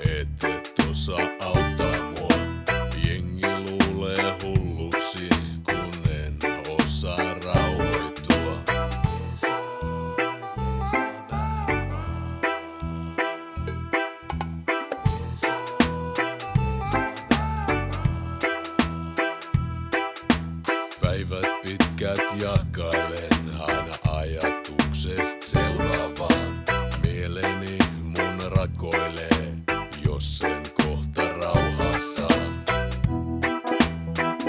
et osaa auttaa mua. Jengi luulee hulluksi, kun en osaa rauhoittua. Päivät pitkät jakailen aina ajatuksesta seuraavaan. Mieleni mun rakoilee, jos sen kohta rauhaa saa.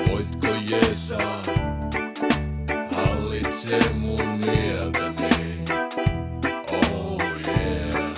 Voitko jeesaa, hallitse mun mieltäni. Oh yeah.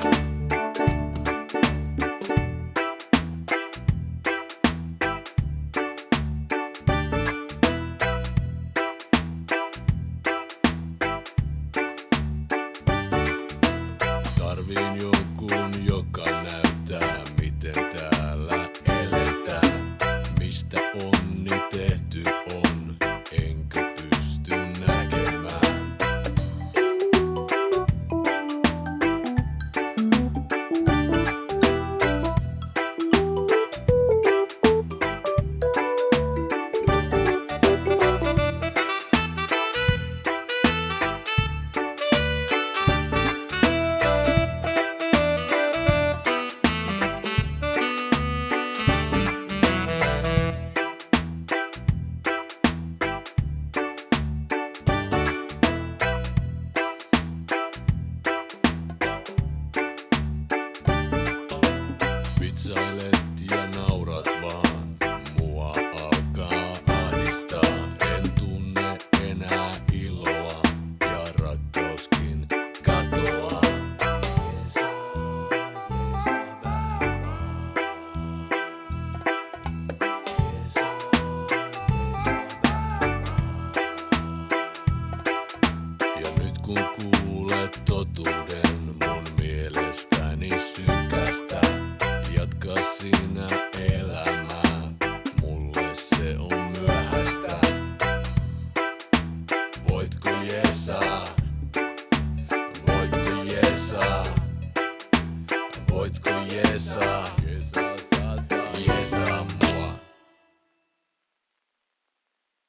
Tarviin jonkun, joka näyttää, miten täällä eletään. Mistä onni tehty on, enkä pysty näkemään. Vitsailet ja naurat vaan, mua alkaa ahdistaa. En tunne enää iloa ja rakkauskin katoaa. Ja nyt kun kuulet totuuden mun mielestäni sykästä, jatka sinä elämää, mulle se on myöhäistä. Voitko jeesaa?